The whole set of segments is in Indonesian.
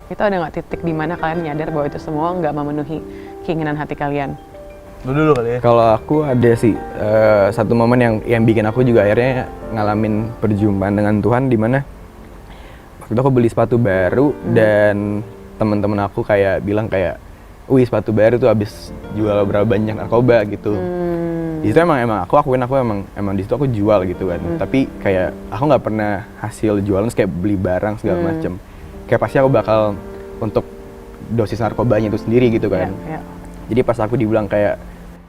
Itu ada nggak titik di mana kalian nyadar bahwa itu semua nggak memenuhi keinginan hati kalian? Lu dulu kali ya. Kalau aku ada sih satu momen yang bikin aku juga akhirnya ngalamin perjumpaan dengan Tuhan, di mana waktu itu aku beli sepatu baru dan teman-teman aku kayak bilang kayak, "Wih, sepatu baru tuh habis jual berapa banyak narkoba," gitu. Di situ emang aku akuin aku emang di situ aku jual gitu kan. Tapi kayak aku nggak pernah hasil jualan terus kayak beli barang segala macem. Kayak pasti aku bakal untuk dosis narkobanya itu sendiri gitu kan. Jadi pas aku dibilang kayak,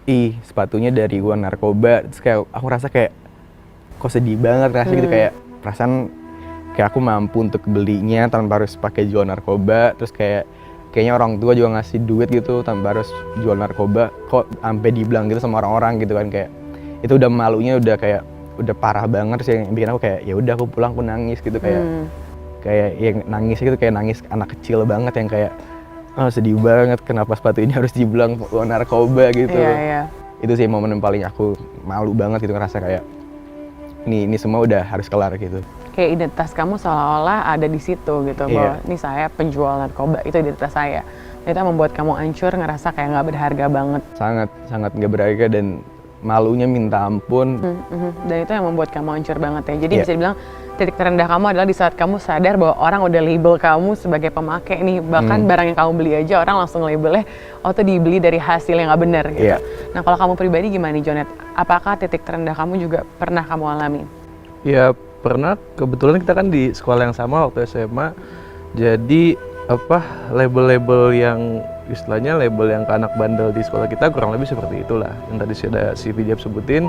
"Ih, sepatunya dari uang narkoba," terus kayak aku rasa kayak kok sedih banget rasanya gitu, kayak perasaan kayak aku mampu untuk belinya tanpa harus pakai jual narkoba, terus kayaknya orang tua juga ngasih duit gitu tanpa harus jual narkoba, kok sampai dibilang gitu sama orang-orang gitu kan. Kayak itu udah malunya udah parah banget sih, yang bikin aku kayak ya udah aku pulang aku nangis gitu, kayak yang nangis gitu kayak nangis anak kecil banget yang kayak, "Oh, sedih banget kenapa sepatu ini harus dibilang narkoba," gitu. Itu sih momen yang paling aku malu banget gitu, ngerasa kayak ini semua udah harus kelar gitu. Kayak identitas kamu seolah-olah ada di situ gitu, bahwa ini saya penjual narkoba, itu identitas saya. Itu yang membuat kamu hancur, ngerasa kayak nggak berharga banget. Sangat nggak berharga dan malunya minta ampun. Dan itu yang membuat kamu hancur banget ya. Jadi bisa dibilang titik terendah kamu adalah di saat kamu sadar bahwa orang udah label kamu sebagai pemakai nih. Bahkan barang yang kamu beli aja orang langsung labelnya, oh tuh dibeli dari hasil yang nggak benar gitu. Nah kalau kamu pribadi gimana nih Jonet? Apakah titik terendah kamu juga pernah kamu alami? Ya pernah, kebetulan kita kan di sekolah yang sama waktu SMA. Jadi label-label yang istilahnya label yang ke anak bandel di sekolah kita kurang lebih seperti itulah yang tadi sudah si Vijay sebutin.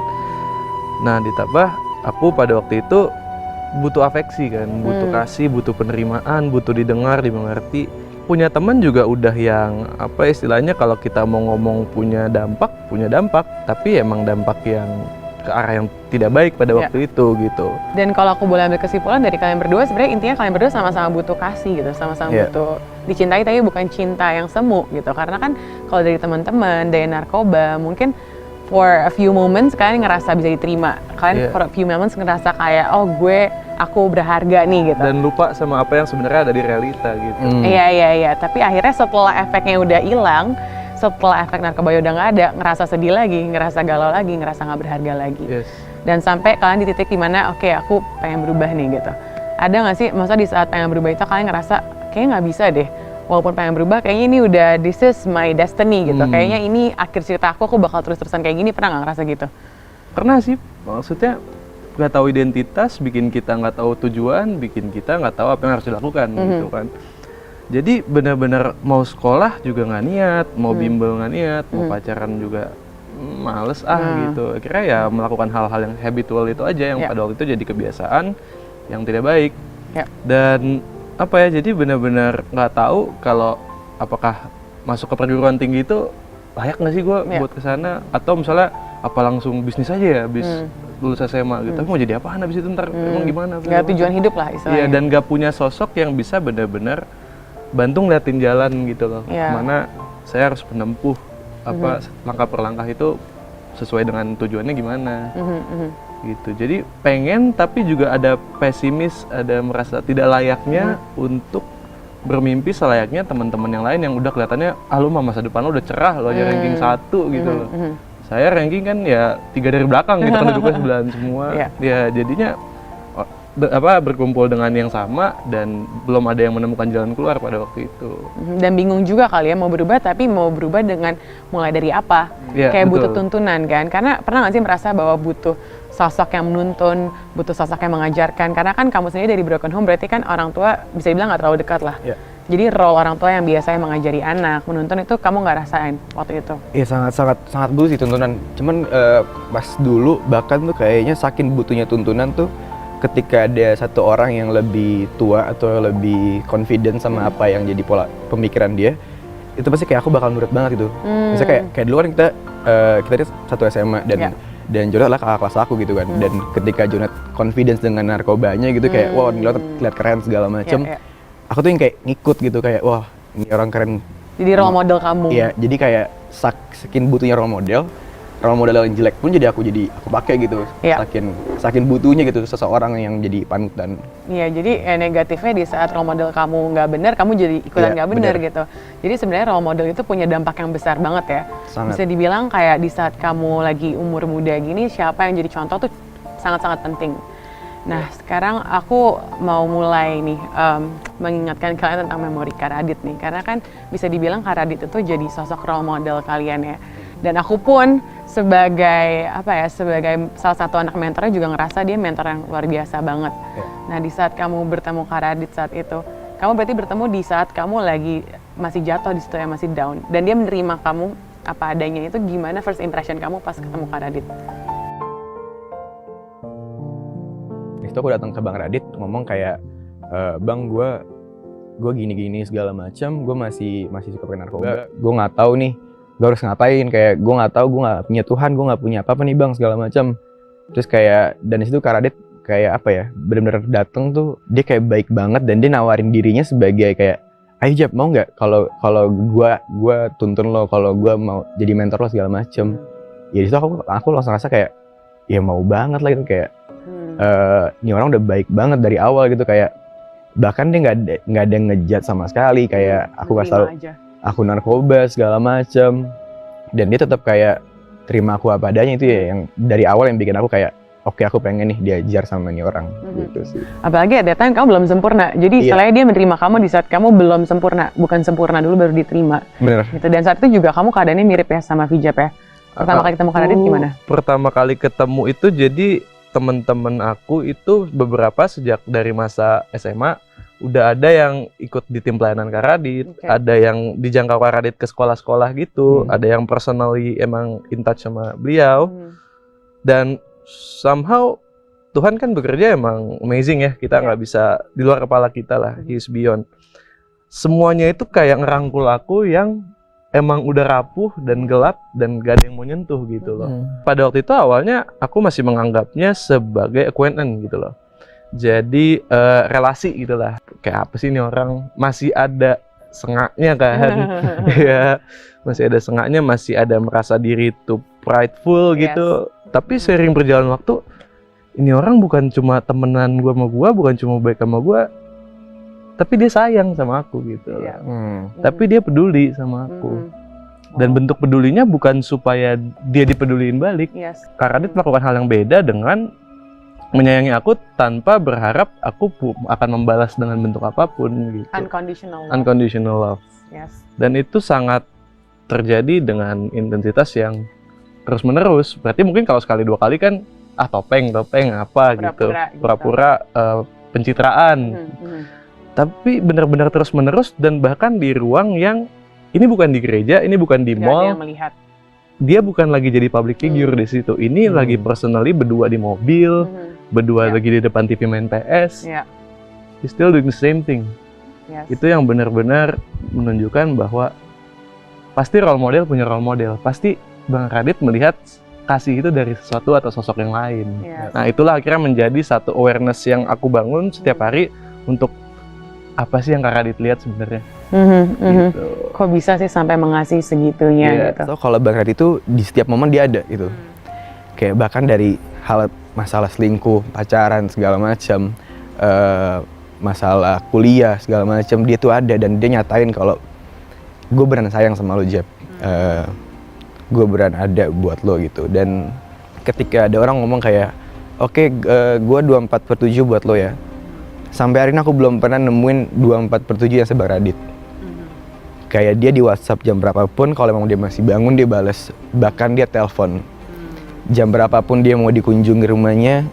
Nah ditambah aku pada waktu itu butuh afeksi kan, butuh kasih, butuh penerimaan, butuh didengar, dimengerti. Punya teman juga udah yang istilahnya kalau kita mau ngomong punya dampak, tapi emang dampak yang ke arah yang tidak baik pada waktu itu gitu. Dan kalau aku boleh ambil kesimpulan dari kalian berdua, sebenarnya intinya kalian berdua sama-sama butuh kasih gitu, sama-sama butuh dicintai, tapi bukan cinta yang semu gitu. Karena kan kalau dari teman-teman, dari narkoba, mungkin for a few moments kalian ngerasa bisa diterima. Kalian for a few moments ngerasa kayak, oh aku berharga nih gitu. Dan lupa sama apa yang sebenarnya ada di realita gitu. Iya. Tapi akhirnya setelah efeknya udah hilang, setelah efek narkoba udah nggak ada, ngerasa sedih lagi, ngerasa galau lagi, ngerasa nggak berharga lagi. Dan sampai kalian di titik dimana, oke, aku pengen berubah nih gitu. Ada nggak sih, maksudnya di saat pengen berubah itu kalian ngerasa kayaknya nggak bisa deh. Walaupun pengen berubah, kayaknya ini udah this is my destiny gitu. Kayaknya ini akhir cerita aku bakal terus-terusan kayak gini. Pernah nggak ngerasa gitu? Pernah sih, maksudnya nggak tahu identitas, bikin kita nggak tahu tujuan, bikin kita nggak tahu apa yang harus dilakukan gitu kan. Jadi benar-benar mau sekolah juga nggak niat, mau bimbel nggak niat, mau pacaran juga males gitu. Akhirnya ya melakukan hal-hal yang habitual itu aja yang pada waktu itu jadi kebiasaan yang tidak baik. Dan jadi benar-benar nggak tahu kalau apakah masuk ke perguruan tinggi itu layak nggak sih gue buat kesana, atau misalnya apa langsung bisnis aja ya habis lulus SMA gitu. Tapi mau jadi apaan habis itu ntar emang gimana? Nggak tujuan hidup lah istilahnya. Iya, dan nggak punya sosok yang bisa benar-benar bantu ngeliatin jalan gitu loh. Mana saya harus menempuh langkah per langkah itu sesuai dengan tujuannya gimana. Gitu. Jadi pengen tapi juga ada pesimis, ada merasa tidak layaknya untuk bermimpi selayaknya teman-teman yang lain yang udah kelihatannya lu mah masa depan lu udah cerah, lo aja ranking 1 gitu loh. Saya ranking kan ya 3 dari belakang gitu kan, duduknya sebelahan semua. Ya jadinya berkumpul dengan yang sama dan belum ada yang menemukan jalan keluar pada waktu itu. Dan bingung juga kali ya mau berubah, tapi mau berubah dengan mulai dari apa? Kayak betul. Butuh tuntunan kan? Karena pernah nggak sih merasa bahwa butuh sosok yang menuntun, butuh sosok yang mengajarkan? Karena kan kamu sendiri dari broken home, berarti kan orang tua bisa dibilang nggak terlalu dekat lah. Jadi role orang tua yang biasanya mengajari anak, menuntun itu kamu nggak rasain waktu itu? Iya, sangat butuh sih tuntunan. Cuman pas dulu bahkan tuh kayaknya saking butuhnya tuntunan tuh, ketika ada satu orang yang lebih tua atau lebih confident sama apa yang jadi pola pemikiran dia, itu pasti kayak aku bakal nurut banget gitu. Misalnya kayak dulu kan kita satu SMA dan Jonat adalah kakak kelas aku gitu kan. Dan ketika Jonat confidence dengan narkobanya gitu, kayak wah ini lihat keren segala macem. Aku tuh yang kayak ngikut gitu, kayak wah ini orang keren. Jadi role model kamu. Iya, jadi kayak saking butuhnya role model, role model yang jelek pun jadi aku pakai gitu. Iya. Saking butuhnya gitu seseorang yang jadi panutan. Iya, jadi negatifnya di saat role model kamu nggak benar, kamu jadi ikutan Iya, nggak benar benar. gitu. Jadi sebenarnya role model itu punya dampak yang besar banget ya. Sangat. Bisa dibilang kayak di saat kamu lagi umur muda gini, siapa yang jadi contoh tuh sangat-sangat penting. Nah, sekarang aku mau mulai nih mengingatkan kalian tentang memori Kak Radit nih, karena kan bisa dibilang Kak Radit itu jadi sosok role model kalian ya. Dan aku pun sebagai sebagai salah satu anak mentornya juga ngerasa dia mentor yang luar biasa banget. Ya. Nah, di saat kamu bertemu Kak Radit saat itu, kamu berarti bertemu di saat kamu lagi masih jatuh di situ ya, masih down, dan dia menerima kamu apa adanya. Itu gimana first impression kamu pas ketemu Kak Radit? Di situ aku datang ke Bang Radit ngomong kayak, Bang, gue gini-gini segala macam, gue masih suka pakai narkoba, gue nggak tahu nih gue harus ngapain, kayak gue nggak tahu, gue nggak punya Tuhan, gue nggak punya apa-apa nih Bang, segala macam. Terus kayak, dan di situ Kak Radit kayak apa ya, benar-benar datang tuh dia kayak baik banget, dan dia nawarin dirinya sebagai kayak, ayo Jap, mau nggak kalau gue tuntun lo, kalau gue mau jadi mentor lo segala macam. Ya di situ aku langsung rasa kayak, ya mau banget lah gitu, kayak ini orang udah baik banget dari awal gitu, kayak bahkan dia nggak ada ngejat sama sekali, kayak aku kasih tahu aku narkoba segala macam, dan dia tetap kayak terima aku apa adanya. Itu ya yang dari awal yang bikin aku kayak, oke, aku pengen nih diajar sama nih orang gitu sih. Apalagi at that time kamu belum sempurna, jadi istilahnya dia menerima kamu di saat kamu belum sempurna, bukan sempurna dulu baru diterima. Bener. Gitu. Dan saat itu juga kamu keadaannya mirip ya sama Vijap ya. Pertama kali ketemu Kak Radit gimana? Pertama kali ketemu itu jadi temen-temen aku itu beberapa sejak dari masa SMA udah ada yang ikut di tim pelayanan Kak Radit, ada yang dijangkau Kak Radit ke sekolah-sekolah gitu, ada yang personally emang in touch sama beliau, dan somehow Tuhan kan bekerja emang amazing ya, kita nggak bisa di luar kepala kita lah, He is beyond. Semuanya itu kayak ngerangkul aku yang emang udah rapuh dan gelap dan gak ada yang mau nyentuh gitu loh. Pada waktu itu awalnya aku masih menganggapnya sebagai acquaintance gitu loh. Jadi relasi gitulah, kayak apa sih ini orang, masih ada sengaknya kan. Ya, masih ada sengaknya, masih ada merasa diri itu prideful gitu. Tapi sering berjalan waktu, ini orang bukan cuma temenan gua sama gua, bukan cuma baik sama gua, tapi dia sayang sama aku gitu. Tapi dia peduli sama aku. Dan bentuk pedulinya bukan supaya dia dipeduliin balik. Kak Radit melakukan hal yang beda dengan menyayangi aku tanpa berharap aku akan membalas dengan bentuk apapun gitu. Unconditional love. Dan itu sangat terjadi dengan intensitas yang terus menerus. Berarti mungkin kalau sekali dua kali kan topeng apa gitu, pura-pura pencitraan. Tapi benar-benar terus menerus, dan bahkan di ruang yang ini bukan di gereja, ini bukan di mall. Dia bukan lagi jadi public figure di situ. Ini lagi personally berdua di mobil, berdua lagi di depan TV main PS. He's still doing the same thing. Itu yang benar-benar menunjukkan bahwa pasti role model punya role model. Pasti Bang Radit melihat kasih itu dari sesuatu atau sosok yang lain. Nah, itulah akhirnya menjadi satu awareness yang aku bangun setiap hari untuk apa sih yang Kak Radit lihat sebenarnya. Gitu. Kok bisa sih sampai mengasihi segitunya gitu. So, kalau Bang Radit itu di setiap momen dia ada gitu. Kayak bahkan dari hal masalah selingkuh, pacaran segala macam, masalah kuliah segala macam, dia tuh ada, dan dia nyatain kalau gue beneran sayang sama lo Jep, gue beneran ada buat lo gitu. Dan ketika ada orang ngomong kayak, oke, gue 24/7 buat lo ya, sampai hari ini aku belum pernah nemuin 24/7 yang sebang Radit. Kayak dia di WhatsApp jam berapapun, kalau emang dia masih bangun dia balas, bahkan dia telepon. Jam berapapun dia mau dikunjungi rumahnya,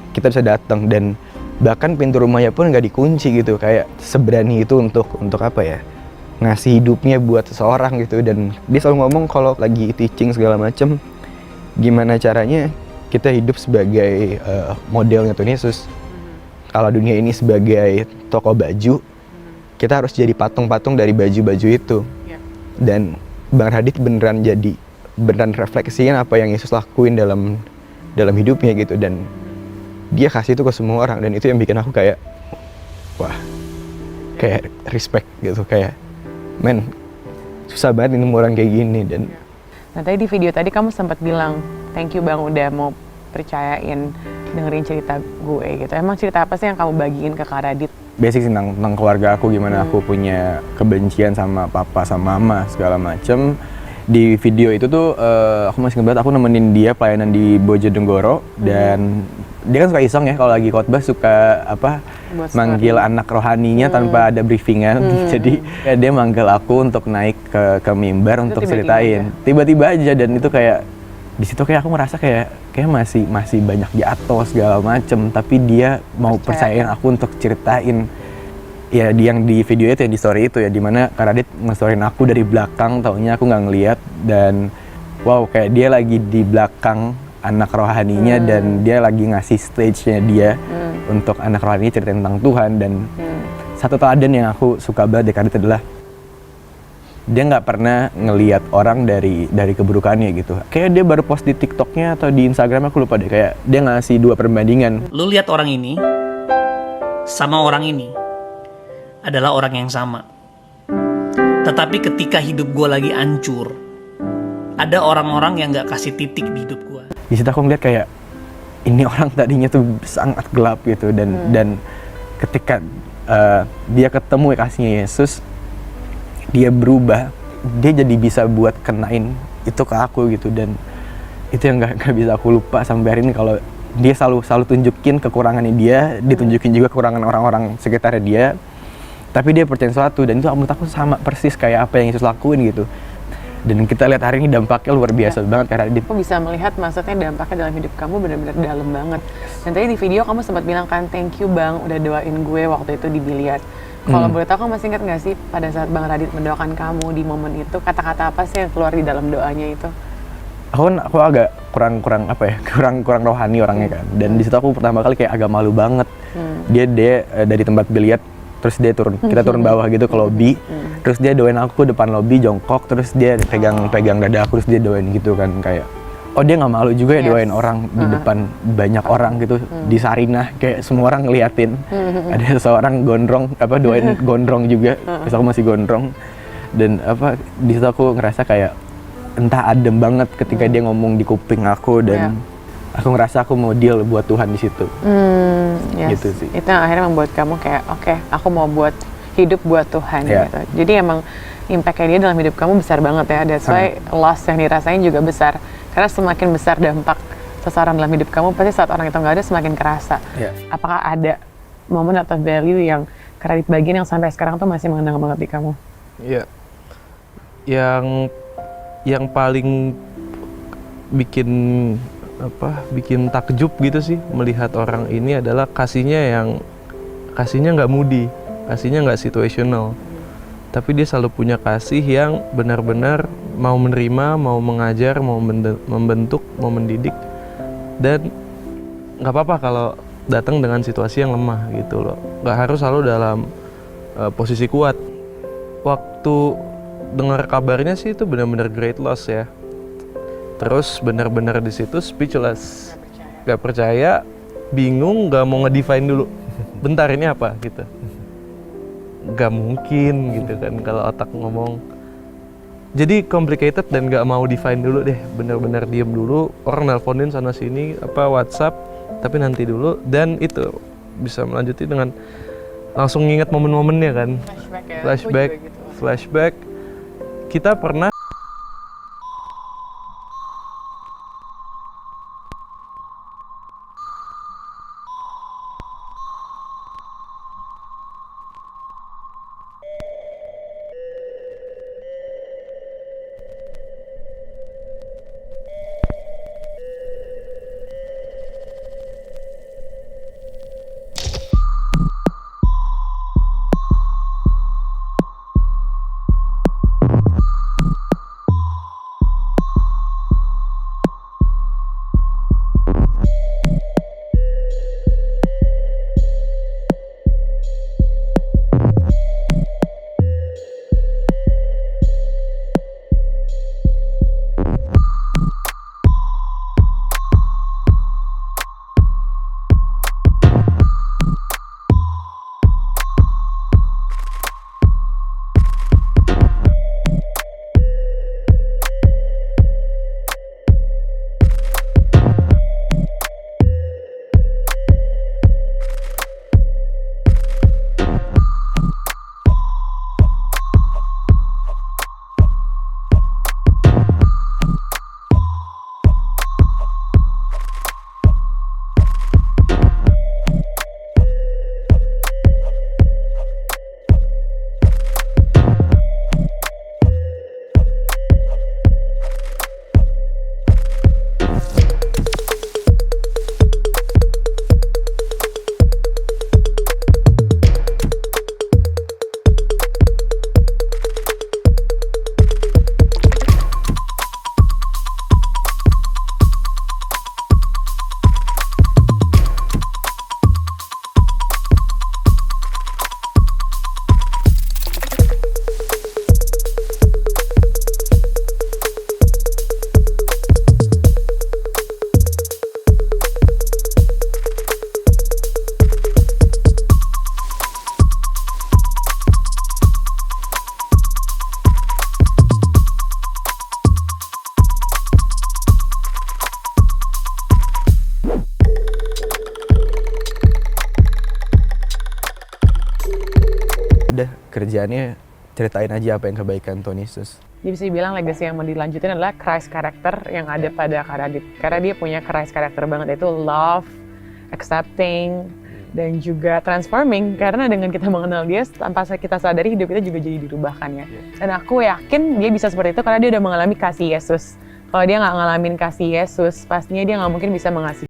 kita bisa datang, dan bahkan pintu rumahnya pun nggak dikunci gitu. Kayak seberani itu untuk apa ya, ngasih hidupnya buat seseorang gitu. Dan dia selalu ngomong kalau lagi teaching segala macem, gimana caranya kita hidup sebagai modelnya Tuhan Yesus. Kalau dunia ini sebagai toko baju, kita harus jadi patung-patung dari baju-baju itu. Dan Bang Radit beneran refleksiin apa yang Yesus lakuin dalam hidupnya gitu. Dan dia kasih itu ke semua orang, dan itu yang bikin aku kayak, wah, kayak respect gitu, kayak, men, susah banget ini orang kayak gini. Dan Nah tadi di video tadi kamu sempat bilang, thank you Bang udah mau percayain dengerin cerita gue gitu. Emang cerita apa sih yang kamu bagiin ke Kak Radit? Basic sih tentang keluarga aku, gimana aku punya kebencian sama papa sama mama segala macem. Di video itu tuh aku masih ingat banget, aku nemenin dia pelayanan di Bojonegoro dan dia kan suka iseng ya kalau lagi khotbah, suka manggil anak rohaninya tanpa ada briefingan. Jadi ya dia manggil aku untuk naik ke mimbar untuk ceritain. Tiba-tiba aja, dan itu kayak di situ kayak aku merasa kayak masih banyak jatuh segala macem, tapi dia mau percayain aku untuk ceritain. Ya yang di video itu, yang di story itu ya, dimana Kak Radit nge-storyin aku dari belakang, taunya aku nggak ngeliat, dan wow, kayak dia lagi di belakang anak rohaninya dan dia lagi ngasih stage-nya dia untuk anak rohaninya cerita tentang Tuhan. Dan satu teladan yang aku suka banget di Kak Radit adalah dia nggak pernah ngelihat orang dari keburukannya gitu. Kayak dia baru post di TikToknya atau di Instagram, aku lupa deh, kayak dia ngasih 2 perbandingan. Lu lihat orang ini sama orang ini adalah orang yang sama. Tetapi ketika hidup gue lagi hancur, ada orang-orang yang nggak kasih titik di hidup gue. Di situ aku ngeliat kayak ini orang tadinya tuh sangat gelap gitu, dan ketika dia ketemu kasihnya Yesus, dia berubah, dia jadi bisa buat kenain itu ke aku gitu. Dan itu yang nggak bisa aku lupa sampai hari ini, kalau dia selalu tunjukin kekurangannya dia, ditunjukin juga kekurangan orang-orang sekitarnya dia, tapi dia percaya sesuatu, dan itu menurut aku sama persis kayak apa yang Yesus lakuin gitu. Dan kita lihat hari ini dampaknya luar biasa banget, karena aku bisa melihat maksudnya dampaknya dalam hidup kamu benar-benar dalam banget. Dan tadi di video kamu sempat bilang kan, thank you Bang udah doain gue waktu itu di Biliar. Kalau boleh tahu, kamu masih ingat nggak sih pada saat Bang Radit mendoakan kamu di momen itu, kata-kata apa sih yang keluar di dalam doanya itu? Aku agak kurang rohani orangnya kan, dan di situ aku pertama kali kayak agak malu banget. Dia dari tempat biliar, terus dia kita turun bawah gitu ke lobby, terus dia doain aku depan lobby jongkok, terus dia pegang dada aku, terus dia doain gitu kan, kayak oh dia nggak malu juga ya doain orang di depan banyak orang gitu, di Sarinah kayak semua orang ngeliatin. Ada seorang gondrong doain gondrong juga, terus aku masih gondrong, dan di situ aku ngerasa kayak entah adem banget ketika dia ngomong di kuping aku, dan aku ngerasa aku mau deal buat Tuhan di situ. Gitu sih. Itu yang akhirnya membuat kamu kayak oke, aku mau buat hidup buat Tuhan gitu. Jadi emang impact-nya dia dalam hidup kamu besar banget ya. That's why loss yang dirasain juga besar. Karena semakin besar dampak seseorang dalam hidup kamu, pasti saat orang itu nggak ada semakin kerasa. Apakah ada momen atau value yang Kak Radit bagian yang sampai sekarang tuh masih mengenang banget di kamu? Iya. Yang paling bikin takjub gitu sih melihat orang ini adalah kasihnya nggak moody, kasihnya nggak situational, tapi dia selalu punya kasih yang benar-benar mau menerima, mau mengajar, mau membentuk, mau mendidik, dan nggak apa-apa kalau datang dengan situasi yang lemah gitu loh. Nggak harus selalu dalam posisi kuat. Waktu dengar kabarnya sih itu benar-benar great loss ya. Terus benar-benar di situ speechless, gak percaya, bingung, gak mau ngedefine dulu. Bentar ini apa gitu? Gak mungkin gitu kan kalau otak ngomong. Jadi complicated dan gak mau define dulu deh. Benar-benar diem dulu. Orang nelponin sana sini, WhatsApp, tapi nanti dulu. Dan itu bisa melanjuti dengan langsung nginget momen-momennya kan. Flashback. Kita pernah kerjaannya ceritain aja apa yang kebaikan Tuhan Yesus. Dia bisa dibilang legacy yang mau dilanjutin adalah Christ character yang ada pada Kak Radit. Karena dia punya Christ character banget, itu love, accepting, dan juga transforming. Karena dengan kita mengenal dia, tanpa kita sadari hidup kita juga jadi dirubahkan ya. Dan aku yakin dia bisa seperti itu karena dia udah mengalami kasih Yesus. Kalau dia nggak ngalamin kasih Yesus, pastinya dia nggak mungkin bisa mengasihi